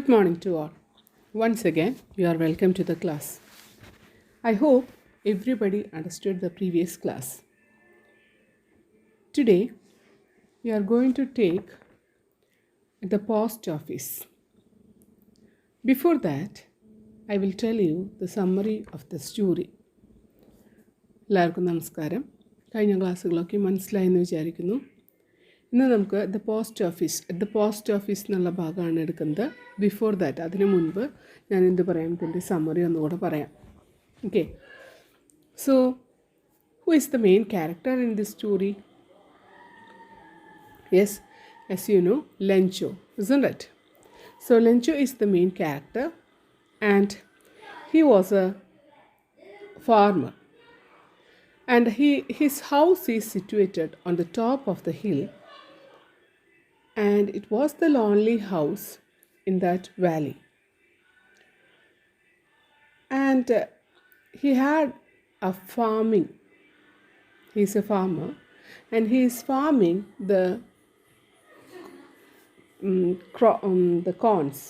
Good morning to all. Once again, you are welcome to the class. I hope everybody understood the previous class. Today, we are going to take the post office. Before that, I will tell you the summary of the story. എല്ലാവർക്കും നമസ്കാരം. കഴിഞ്ഞ ക്ലാസ്സുകളൊക്കെ മനസ്സിലായെന്ന് വിചാരിക്കുന്നു. ഇന്ന് നമുക്ക് the post office എന്നുള്ള ഭാഗമാണ് എടുക്കുന്നത്. ബിഫോർ ദാറ്റ്, അതിനു മുൻപ് ഞാൻ എന്ത് പറയാം, ഇതിൻ്റെ സമ്മറി ഒന്നുകൂടെ പറയാം. Okay, so who is the main character in this story? Yes, as you know, Lencho, isn't it? So Lencho is the main character, and he was a farmer, and his house is situated on the top of the hill, and it was the lonely house in that valley. And he had a farming. He's a farmer, and he is farming the corns.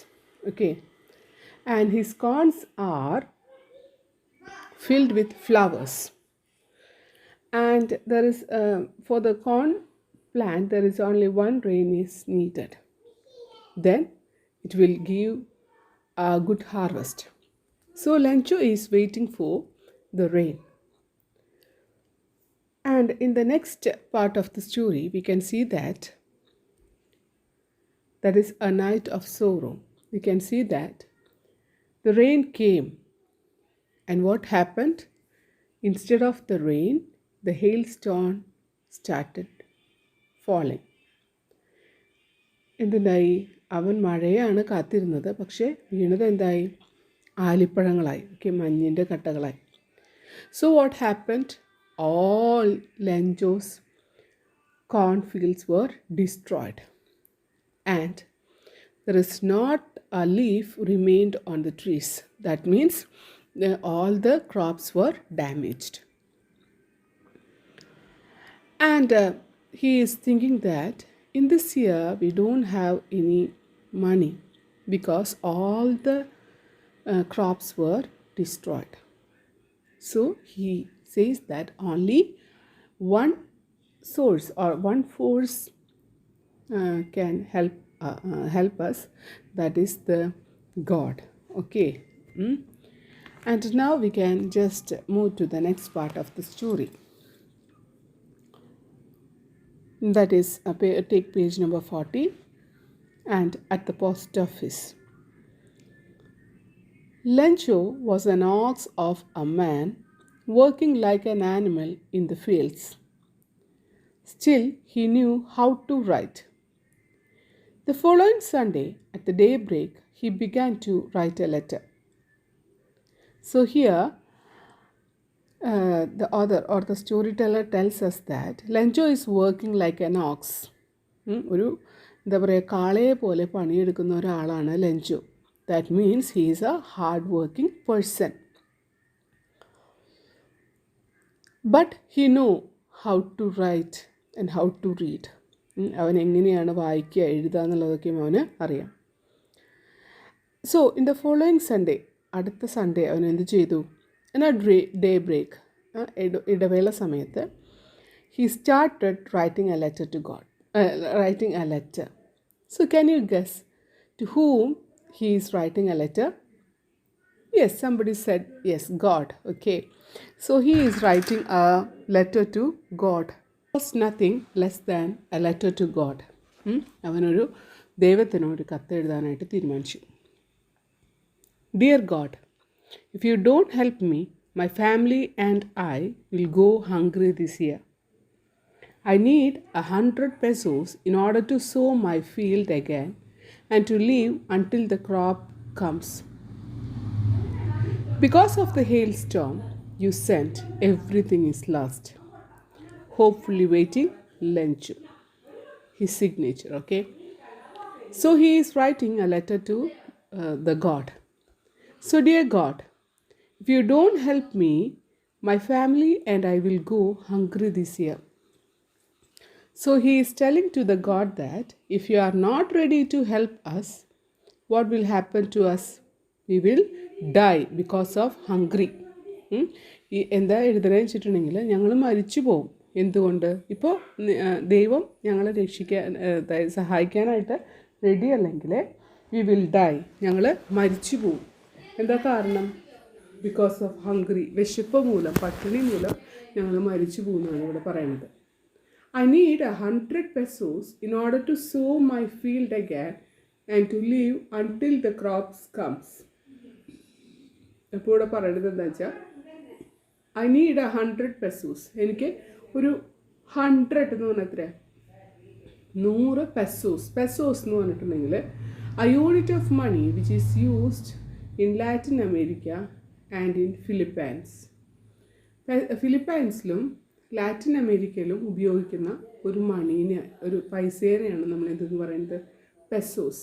Okay, and his corns are filled with flowers, and there is for the corn plant there is only one rain is needed, then it will give a good harvest. So Lencho is waiting for the rain. And in the next part of the story, we can see that is a night of sorrow. We can see that the rain came, and what happened? Instead of the rain, the hailstone started falling. എന്തുണ്ടായി? അവൻ മഴയാണ് കാത്തിരുന്നത്, പക്ഷേ വീണത് എന്തായി? ആലിപ്പഴങ്ങളായി. Okay, മഞ്ഞിൻ്റെ കട്ടകളായി. So what happened? All Lencho's cornfields were destroyed, and there is not a leaf remained on the trees. That means all the crops were damaged. And he is thinking that in this year we don't have any money because all the crops were destroyed. So he says that only one source or one force can help us, that is the God. Okay, and now we can just move to the next part of the story. That is take page number 40, and at the post office. Lencho was an ox of a man working like an animal in the fields. Still, he knew how to write. The following Sunday, at the daybreak, he began to write a letter. So here, the author or the storyteller tells us that Lencho is working like an ox. ഒരു എന്താ പറയുക, കാളയെ പോലെ പണിയെടുക്കുന്ന ഒരാളാണ് Lencho. That means he is a hard-working person. But he know how to write and how to read. അവൻ എങ്ങനെയാണ് വായിക്കുക എഴുതുക എന്നുള്ളതൊക്കെ അവന് അറിയാം. So in the following Sunday, അടുത്ത സൺഡേ അവൻ എന്ത് ചെയ്തു? എന്നാൽ ഡേ ബ്രേക്ക്, ഇടവേള സമയത്ത് he started writing a letter to God. Writing a letter. So can you guess to whom he is writing a letter? Yes, somebody said yes, God. Okay, so he is writing a letter to God. It was nothing less than a letter to God. അവനൊരു ദൈവത്തിനോട് കത്ത് എഴുതാനായിട്ട് തീരുമാനിച്ചു. Dear God, if you don't help me, my family and I will go hungry this year. I need 100 pesos in order to sow my field again and to live until the crop comes. Because of the hailstorm you sent, everything is lost. Hopefully waiting, Lencho. His signature, okay? So he is writing a letter to the God. So dear God, if you don't help me, my family and I will go hungry this year. So he is telling to the God that if you are not ready to help us, what will happen to us? We will die because of hungry. ഈ എന്താ എഴുതണമെന്ന് വെച്ചിട്ടുണ്ടെങ്കിൽ ഞങ്ങൾ മരിച്ചു പോകും. എന്തുകൊണ്ട്? ഇപ്പോൾ ദൈവം ഞങ്ങളെ സഹായിക്കാനായിട്ട് റെഡി അല്ലെങ്കിൽ വി വിൽ ഡൈ, ഞങ്ങൾ മരിച്ചു പോകും. എന്താ കാരണം? ബിക്കോസ് ഓഫ് ഹംഗ്രി, വിശപ്പ് മൂലം, പട്ടിണി മൂലം ഞങ്ങൾ മരിച്ചു പോകുന്നതാണ് ഇവിടെ പറയുന്നത്. I need 100 pesos in order to sow my field again and to live until the crops comes. അപ്പോൾ ഇവിടെ പറയുന്നത് എന്താ വെച്ചാൽ, I need 100 pesos. എനിക്ക് ഒരു 100 എന്ന് പറഞ്ഞാൽ എത്ര? 100 pesos. Pesos എന്ന് പറഞ്ഞിട്ടുണ്ടെങ്കിൽ a unit of money which is used in Latin America and in Philippines. ഫിലിപ്പൈൻസിലും ലാറ്റിൻ അമേരിക്കയിലും ഉപയോഗിക്കുന്ന ഒരു മണീനെ, ഒരു പൈസേനെയാണ് നമ്മൾ എന്തെന്ന് പറയുന്നത്? പെസോസ്.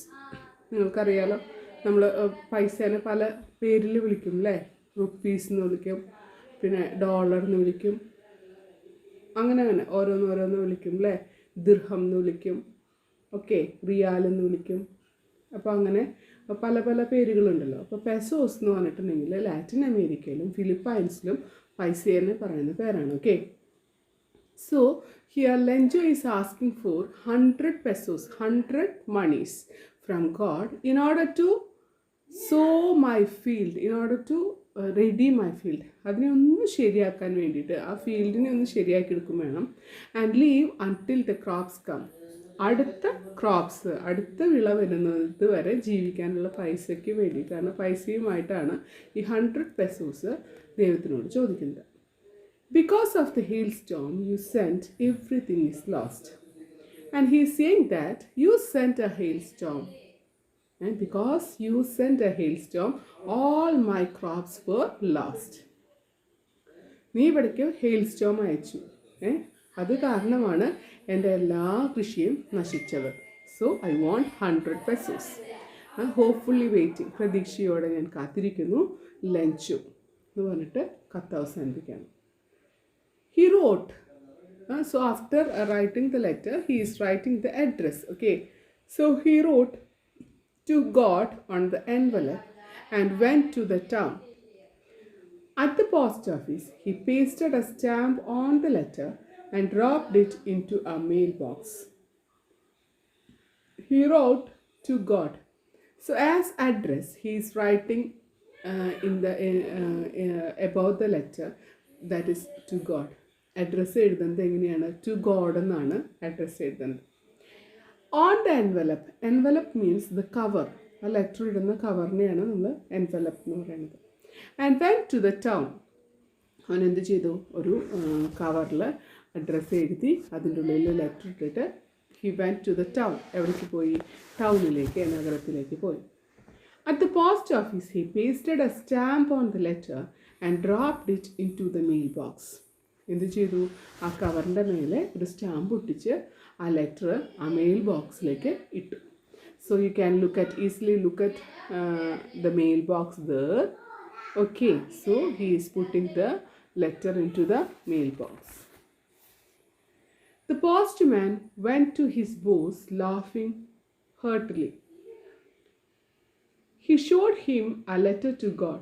നിങ്ങൾക്കറിയാലോ, നമ്മൾ പൈസേനെ പല പേരിൽ വിളിക്കും അല്ലേ? റുപ്പീസ് എന്ന് വിളിക്കും, പിന്നെ ഡോളർ എന്ന് വിളിക്കും, അങ്ങനെ ഓരോന്ന് വിളിക്കും അല്ലേ? ദിർഹം എന്ന് വിളിക്കും, ഓക്കെ, റിയാൽ എന്ന് വിളിക്കും. അപ്പോൾ അങ്ങനെ പല പല പേരുകളുണ്ടല്ലോ. അപ്പോൾ പെസോസ് എന്ന് പറഞ്ഞിട്ടുണ്ടെങ്കിൽ ലാറ്റിൻ അമേരിക്കയിലും ഫിലിപ്പൈൻസിലും പൈസേനെ പറയുന്ന പേരാണ്. Okay, so here Lenjo is asking for 100 pesos, 100 monies from God in order to sow my field, in order to ready my field. അതിനെ ഒന്ന് ശരിയാക്കാൻ വേണ്ടിയിട്ട്, ആ ഫീൽഡിനെ ഒന്ന് ശരിയാക്കി എടുക്കും വേണം. And leave until the crops come. അടുത്ത ക്രോപ്സ്, അടുത്ത വിള വരുന്നത് വരെ ജീവിക്കാനുള്ള പൈസയ്ക്ക് വേണ്ടിയിട്ടാണ്, പൈസയുമായിട്ടാണ് ഈ 100 പെസോസ് ദൈവത്തിനോട് ചോദിക്കുന്നത്. Because of the hailstorm you sent, everything is lost. And he is saying that you sent a hailstorm. And because you sent a hailstorm, all my crops were lost. നീ ഇവിടേക്ക് ഹെയിൽസ്റ്റോം അയച്ചു, അത് കാരണമാണ് എൻ്റെ എല്ലാ കൃഷിയും നശിച്ചത്. So I want 100 pesos. Hopefully waiting, പ്രതീക്ഷയോടെ ഞാൻ കാത്തിരിക്കുന്നു, ലഞ്ചു എന്ന് പറഞ്ഞിട്ട് കത്ത് അവസാനിപ്പിക്കുകയാണ്. He wrote, so after writing the letter, he is writing the address. Okay, so he wrote to God on the envelope and went to the town. At the post office, he pasted a stamp on the letter and dropped it into a mailbox. He wrote to God. So as address, he is writing about the letter, that is to God. Address എഴുതുന്നത് എങ്ങനെയാണ്? To God എന്നാണ് address എഴുതുന്നത്. On the envelope, envelope means the cover, ആ letter ഇടുന്ന കവറിനെയാണ് നമ്മൾ envelope എന്ന് പറയുന്നത്. And went to the town, അവൻ എന്ത് ചെയ്തു? ഒരു കവറിൽ അഡ്രസ്സ് എഴുതി അതിൻ്റെ ഉള്ളിൽ ലെറ്റർ ഇട്ടിട്ട് he went to the town. എവിടേക്ക് പോയി? ടൗണിലേക്ക്, നഗരത്തിലേക്ക് പോയി. At the post office he pasted a stamp on the letter and dropped it into the mail box. എന്ത് ചെയ്തു? ആ കവറിൻ്റെ മേലെ ഒരു സ്റ്റാമ്പ് ഒട്ടിച്ച് ആ ലെറ്റർ ആ മെയിൽ ബോക്സിലേക്ക് ഇട്ടു. So you can easily look at the mail box there. Okay, so he is putting the letter into the mail box. The postman went to his boss laughing heartily. He showed him a letter to God.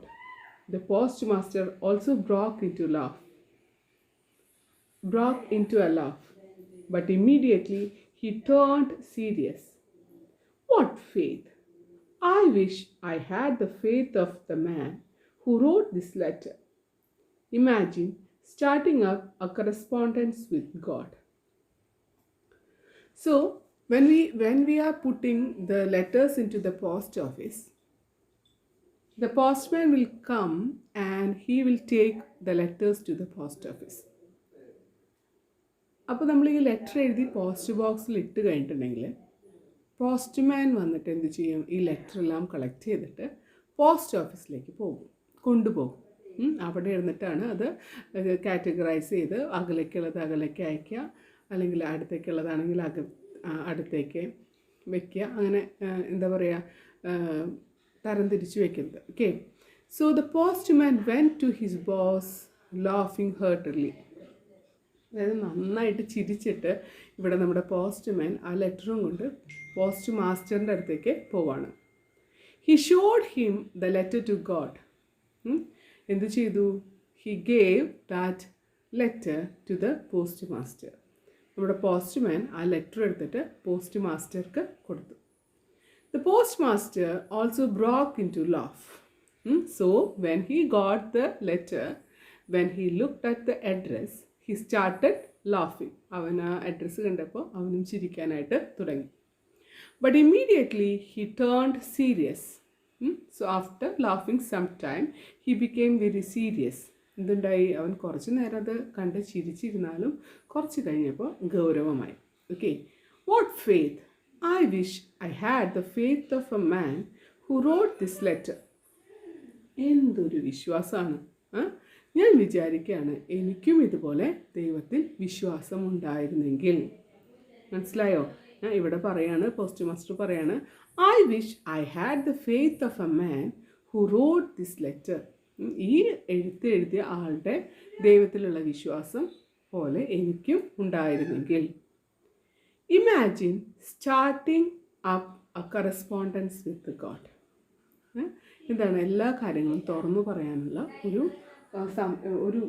The postmaster also broke into a laugh, but immediately he turned serious. What faith! I wish I had the faith of the man who wrote this letter. Imagine starting up a correspondence with God. So when we are putting the letters into the post office, the postman will come and he will take the letters to the post office. അപ്പോൾ നമ്മൾ ഈ letter എഴുതി post ബോക്സിൽ ഇട്ട് കഴിഞ്ഞിട്ടുണ്ടെങ്കിൽ postman വന്നിട്ട് എന്ത് ചെയ്യും? ഈ ലെറ്റർ എല്ലാം കളക്ട് ചെയ്തിട്ട് പോസ്റ്റ് ഓഫീസിലേക്ക് കൊണ്ടുപോകും. അവിടെ ഇരുന്നിട്ടാണ് അത് കാറ്റഗറൈസ് ചെയ്ത് അകലേക്കുള്ളത് അകലേക്ക് അയക്കുക, അല്ലെങ്കിൽ അടുത്തേക്കുള്ളതാണെങ്കിൽ അടുത്തേക്ക് വയ്ക്കുക, അങ്ങനെ എന്താ പറയുക, തരംതിരിച്ച് വയ്ക്കുന്നത്. Okay, so the postman went to his boss ലാഫിങ് ഹേർട്ടർലി. അതായത് നന്നായിട്ട് ചിരിച്ചിട്ട് ഇവിടെ നമ്മുടെ പോസ്റ്റ്മാൻ ആ ലെറ്ററും കൊണ്ട് പോസ്റ്റ് മാസ്റ്ററിൻ്റെ അടുത്തേക്ക് പോവാണ്. He showed him the letter to God. എന്ത് ചെയ്തു? He gave that letter to the postmaster. നമ്മുടെ പോസ്റ്റ്മാൻ ആ ലെറ്റർ എടുത്തിട്ട് പോസ്റ്റ് മാസ്റ്റർക്ക് കൊടുത്തു. The postmaster also broke into laugh. So when he got the letter, when he looked at the address, he started laughing. അവൻ ആ address കണ്ടപ്പോൾ അവനും ചിരിക്കാനായിട്ട് തുടങ്ങി. But immediately he turned serious. So after laughing some time, he became very serious. എന്തുണ്ടായി? അവൻ കുറച്ച് നേരം അത് കണ്ട് ചിരിച്ചിരുന്നാലും കുറച്ച് കഴിഞ്ഞപ്പോൾ ഗൗരവമായി. Okay. What faith! I wish I had the faith of a man who wrote this letter. എന്തൊരു വിശ്വാസമാണ്! ഞാൻ വിചാരിക്കുകയാണ് എനിക്കും ഇതുപോലെ ദൈവത്തിൽ വിശ്വാസം ഉണ്ടായിരുന്നെങ്കിൽ. മനസ്സിലായോ? ഇവിടെ പറയാണ്, പോസ്റ്റ് മാസ്റ്റർ പറയാണ്, I wish I had the faith of a man who rote this letter. ഈ എഴുതിയ ആളുടെ ദൈവത്തിലുള്ള വിശ്വാസം പോലെ എനിക്കും ഉണ്ടായിരുന്നെങ്കിൽ. Imagine starting up A correspondence with God. എന്താണ്? എല്ലാ കാര്യങ്ങളും തുറന്നു പറയാനുള്ള ഒരു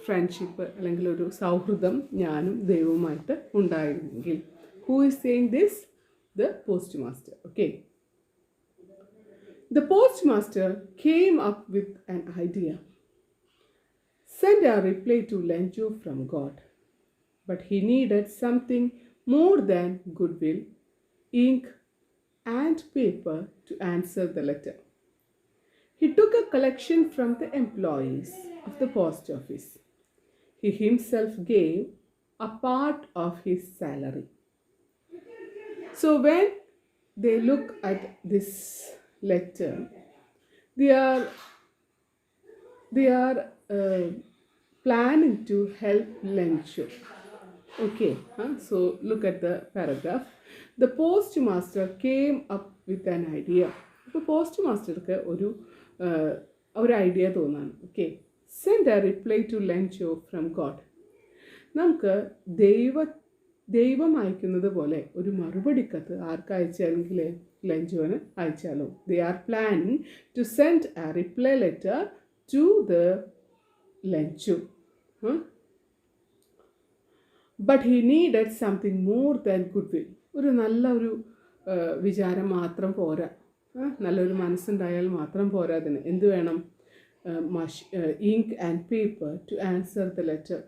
ഫ്രണ്ട്ഷിപ്പ് അല്ലെങ്കിൽ ഒരു സൗഹൃദം ഞാനും ദൈവവുമായിട്ട് ഉണ്ടായിരുന്നെങ്കിൽ. Who is saying this? The postmaster. Okay. The postmaster came up with an idea. Send a reply to Lenjo from God. But he needed something more than goodwill, ink and paper to answer the letter. He took a collection from the employees of the post office. He himself gave a part of his salary. So when they look at this letter, they are planning to help Lenjo. Okay, so look at the paragraph. The postmaster came up with an idea. ഇപ്പോൾ post മാസ്റ്റർക്ക് ഒരു idea തോന്നാണ്. Okay, send a reply to Lencho from God. നമുക്ക് ദൈവം അയക്കുന്നത് പോലെ ഒരു മറുപടി കത്ത് ആർക്ക് അയച്ചാലെങ്കിൽ ലെൻജോന് അയച്ചാലോ. They are planning to send a reply letter to the Lencho. But he needed something more than good will. ഒരു വിചാരം മാത്രം പോരാ, നല്ലൊരു മനസ്സുണ്ടായാൽ മാത്രം പോരാ. അതിന് എന്ത് വേണം? Ink and paper to answer the letter.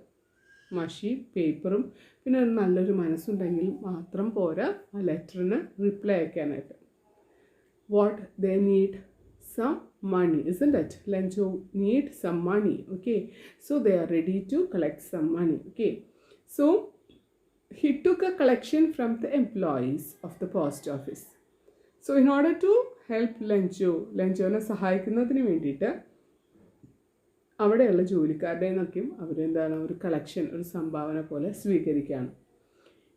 മഷി, പേപ്പറും പിന്നെ നല്ലൊരു മനസ്സുണ്ടെങ്കിൽ മാത്രം പോരാ ആ ലെറ്ററിന് റിപ്ലൈ അയക്കാനായിട്ട്. What they need? Some money, isn't it? Lenjo need some money. Okay, so they are ready to collect some money. Okay, so he took a collection from the employees of the post office. So in order to help ലെൻജോനെ സഹായിക്കുന്നതിന് വേണ്ടിയിട്ട് അവിടെയുള്ള ജോലിക്കാരുടെ നിന്നൊക്കെയും അവരെന്താണ് ഒരു collection, ഒരു സംഭാവന പോലെ സ്വീകരിക്കുകയാണ്.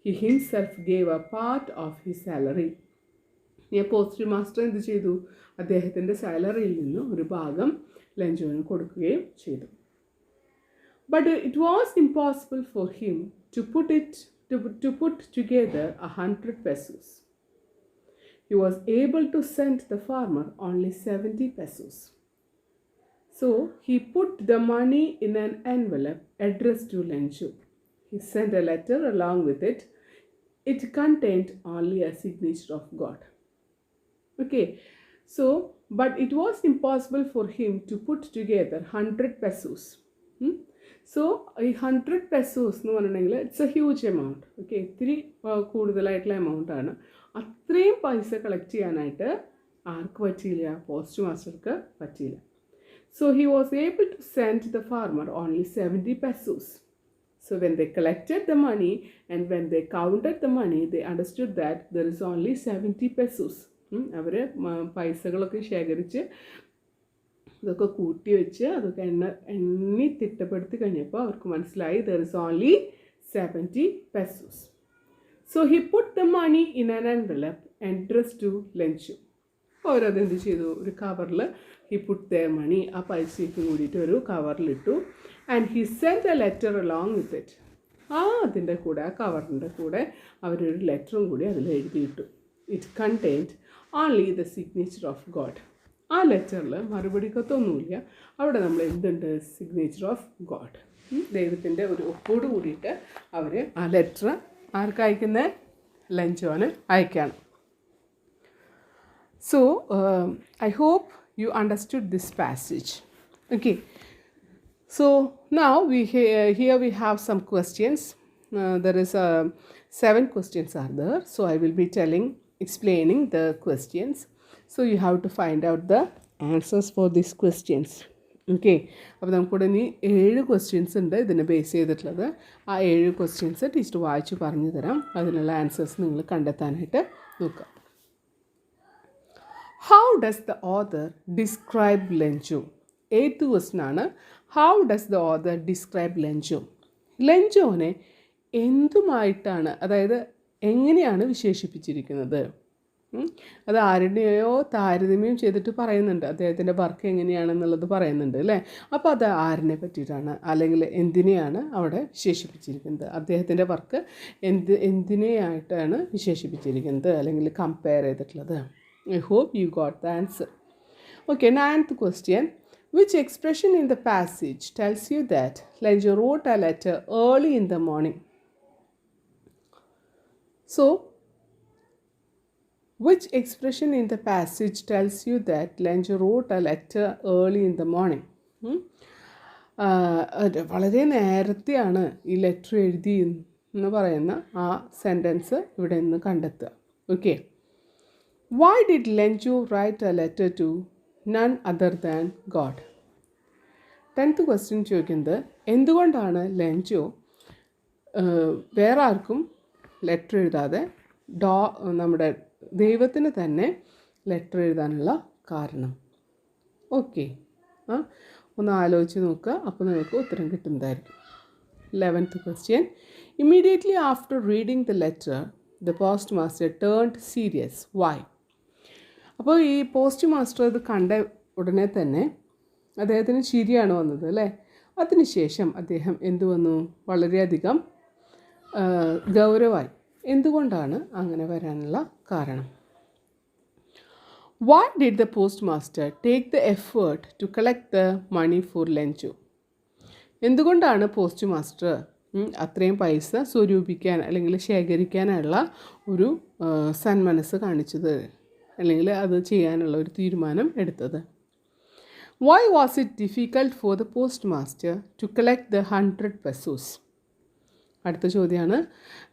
He himself gave A part of his salary. ഈ പോസ്റ്റ് മാസ്റ്റർ എന്ത് ചെയ്തു? അദ്ദേഹത്തിൻ്റെ സാലറിയിൽ നിന്ന് ഒരു ഭാഗം ലെൻജോന് കൊടുക്കുകയും ചെയ്തു. But it was impossible for him to put together 100 pesos. He was able to send the farmer only 70 pesos. So he put the money in an envelope addressed to Lenjo. He sent a letter along with it. It contained only a signature of God. Okay, so but it was impossible for him to put together 100 pesos. So ഈ 100 pesos എന്ന് പറഞ്ഞിട്ടുണ്ടെങ്കിൽ it's A huge amount. Okay, ഇത്തിരി കൂടുതലായിട്ടുള്ള എമൗണ്ടാണ്. അത്രയും പൈസ collect ചെയ്യാനായിട്ട് ആർക്ക് പറ്റിയില്ല? Post മാസ്റ്റർക്ക് പറ്റിയില്ല. So he was able to send the farmer only 70 pesos. So when they collected the money and when they counted the money, they understood that there is only 70 pesos. അവർ പൈസകളൊക്കെ ശേഖരിച്ച് ഇതൊക്കെ കൂട്ടി വെച്ച് അതൊക്കെ എണ്ണി തിട്ടപ്പെടുത്തി കഴിഞ്ഞപ്പോൾ അവർക്ക് മനസ്സിലായി there is only 70 pesos. So he put the money in an envelope addressed to Lenjo. അവരതെന്ത് ചെയ്തു? ഒരു കവറിൽ he put their money, ആ പൈസയ്ക്ക് കൂടിയിട്ട് ഒരു കവറിലിട്ടു. and he sent a letter along with it. അതിൻ്റെ കൂടെ, ആ കവറിൻ്റെ കൂടെ അവരൊരു ലെറ്ററും കൂടി അതിൽ എഴുതിയിട്ടു. it contained only the signature of God. ആ ലെറ്ററിൽ മറുപടി കത്തൊന്നുമില്ല, അവിടെ നമ്മൾ എന്തുണ്ട്? സിഗ്നേച്ചർ ഓഫ് ഗോഡ്, ദൈവത്തിൻ്റെ ഒരു ഒപ്പോട് കൂടിയിട്ട് അവർ ആ ലെറ്റർ ആർക്ക് അയക്കുന്നത്? ലഞ്ചോന് അയക്കുകയാണ്. So, I hope you understood this passage. Okay. So, now here we have some questions. There is 7 questions are there. So, I will be explaining the questions. So, you have to find out the answers for these questions. Okay, അപ്പോൾ നമുക്കിവിടെ ഇനി 7 questions ഉണ്ട് ഇതിനെ base ചെയ്തിട്ടുള്ളത്. ആ 7 questions teacher വായിച്ച് പറഞ്ഞു തരാം. അതിനുള്ള ആൻസേഴ്സ് നിങ്ങൾ കണ്ടെത്താനായിട്ട് നോക്കുക. How does the author describe ലഞ്ചു? 8th question ആണ്. How does the author describe ലഞ്ചു? ലഞ്ചോനെ എന്തുമായിട്ടാണ്, അതായത് എങ്ങനെയാണ് വിശേഷിപ്പിച്ചിരിക്കുന്നത്? അത് ആരുടെയോ താരതമ്യം ചെയ്തിട്ട് പറയുന്നുണ്ട്. അദ്ദേഹത്തിൻ്റെ വർക്ക് എങ്ങനെയാണെന്നുള്ളത് പറയുന്നുണ്ട് അല്ലേ. അപ്പോൾ അത് ആരിനെ പറ്റിയിട്ടാണ്, അല്ലെങ്കിൽ എന്തിനെയാണ് അവിടെ വിശേഷിപ്പിച്ചിരിക്കുന്നത്? അദ്ദേഹത്തിൻ്റെ വർക്ക് എന്തിനെയായിട്ടാണ് വിശേഷിപ്പിച്ചിരിക്കുന്നത് അല്ലെങ്കിൽ കമ്പയർ ചെയ്തിട്ടുള്ളത്? I hope you got the answer. Okay, 9th question. Which expression in the passage tells you that Lenjo wrote a letter early in the morning? So, which expression in the passage tells you that Lenjo wrote a letter early in the morning? വളരെ നേരത്തെയാണ് ഈ letter എഴുതി എന്ന് പറയുന്ന ആ sentence ഇവിടെ നിന്ന് കണ്ടെത്തുക. Okay. Why did Lenjo write a letter to none other than God? 10th question ചോദിക്കുന്നത്, എന്തുകൊണ്ടാണ് ലെഞ്ചോ വേറെ ആർക്കും ലെറ്റർ എഴുതാതെ നമ്മുടെ ദൈവത്തിന് തന്നെ ലെറ്റർ എഴുതാനുള്ള കാരണം? ഓക്കെ, ഒന്ന് ആലോചിച്ച് നോക്കുക, അപ്പോൾ നിങ്ങൾക്ക് ഉത്തരം കിട്ടുന്നതായിരിക്കും. 11th question. Immediately after reading the letter, the postmaster turned serious. Why? അപ്പോൾ ഈ പോസ്റ്റ് മാസ്റ്റർ ഇത് കണ്ട ഉടനെ തന്നെ അദ്ദേഹത്തിന് ചിരിയാണ് വന്നത് അല്ലേ. അതിനുശേഷം അദ്ദേഹം എന്തു വന്നു? വളരെയധികം ഗൗരവമായി. എന്തുകൊണ്ടാണ് അങ്ങനെ വരാനുള്ള കാരണം? Why did the postmaster take the effort to collect the money for Lenjo? എന്തുകൊണ്ടാണ് പോസ്റ്റ് മാസ്റ്റർ അത്രയും പൈസ സ്വരൂപിക്കാൻ അല്ലെങ്കിൽ ശേഖരിക്കാനുള്ള ഒരു സന്മനസ് കാണിച്ചത്, അല്ലെങ്കിൽ അത് ചെയ്യാനുള്ള ഒരു തീരുമാനം എടുത്തത്? Why was it difficult for the postmaster to collect the 100 pesos? അടുത്ത ചോദ്യമാണ്,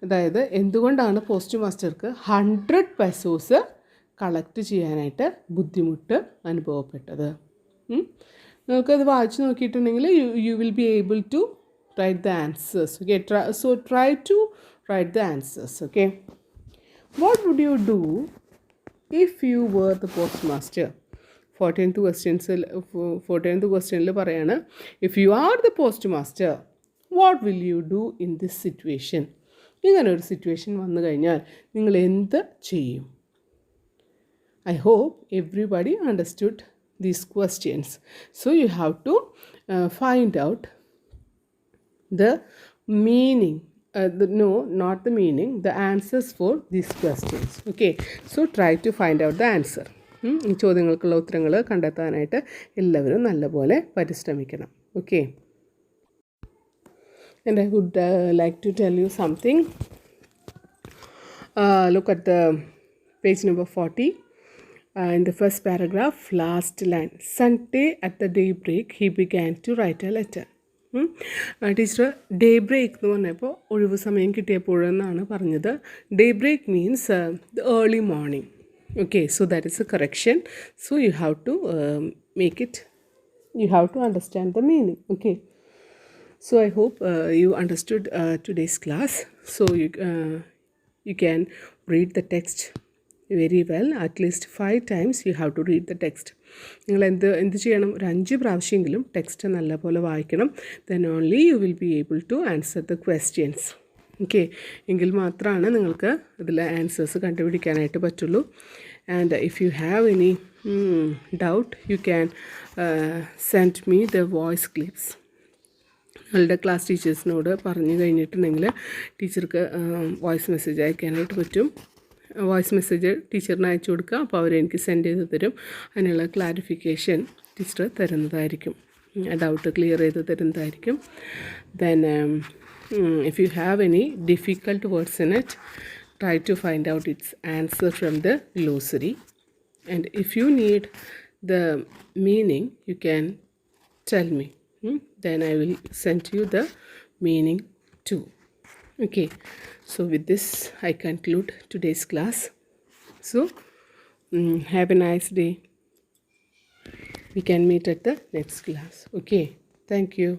അതായത് എന്തുകൊണ്ടാണ് പോസ്റ്റ് മാസ്റ്റർക്ക് 100 pesos കളക്ട് ചെയ്യാനായിട്ട് ബുദ്ധിമുട്ട് അനുഭവപ്പെട്ടത്? നിങ്ങൾക്കത് വായിച്ച് നോക്കിയിട്ടുണ്ടെങ്കിൽ you will be able to write the answers. Okay, try to write the answers. Okay, what would you do if you were the postmaster? 14th questionൽ പറയാണ്, if you are the postmaster, what will you do in this situation? ഇങ്ങനെ ഒരു situation വന്നു കഴിഞ്ഞാൽ നിങ്ങൾ എന്ത് ചെയ്യും? I hope everybody understood these questions. So you have to find out the meaning, not the meaning, the answers for these questions. Okay, so try to find out the answer. ഈ ചോദ്യങ്ങൾക്കുള്ള ഉത്തരങ്ങൾ കണ്ടെത്താനായിട്ട് എല്ലാവരും നല്ലപോലെ പരിശ്രമിക്കണം. Okay, and I would like to tell you something. Look at the page number 40. In the first paragraph, last line, Sunday at the daybreak he began to write a letter. Teacher day break എന്ന് പറഞ്ഞപ്പോൾ ഒഴിവ് സമയം കിട്ടിയപ്പോഴെന്നാണ് പറഞ്ഞത്. Day break means the early morning. Okay, so that is a correction. So you have to make it, you have to understand the meaning. Okay, so I hope you understood today's class. So you can read the text very well. At least 5 times you have to read the text. നിങ്ങൾ എന്ത് ചെയ്യണം? ഒരു 5 പ്രാവശ്യമെങ്കിലും text നല്ലപോലെ വായിക്കണം. then only you will be able to answer the questions. Okay, എങ്കിൽ മാത്രമാണ് നിങ്ങൾക്ക് അതിൽ ആൻസേഴ്സ് കണ്ടുപിടിക്കാനായിട്ട് പറ്റുള്ളൂ. And if you have any doubt you can send me the voice clips. നിങ്ങളുടെ ക്ലാസ് ടീച്ചേഴ്സിനോട് പറഞ്ഞു കഴിഞ്ഞിട്ടുണ്ടെങ്കിൽ ടീച്ചർക്ക് വോയിസ് മെസ്സേജ് അയക്കാനായിട്ട് പറ്റും. വോയിസ് മെസ്സേജ് ടീച്ചറിന് അയച്ചു കൊടുക്കുക. അപ്പോൾ അവരെനിക്ക് സെൻഡ് ചെയ്ത് തരും. അതിനുള്ള ക്ലാരിഫിക്കേഷൻ ടീച്ചർ തരുന്നതായിരിക്കും, ഡൗട്ട് ക്ലിയർ ചെയ്ത് തരുന്നതായിരിക്കും. Then if you have any difficult words in it, try to find out its answer from the glossary. And if you need the meaning, you can tell me. Then I will send you the meaning too. Okay, so with this I conclude today's class. So have a nice day. We can meet at the next class. Okay, thank you.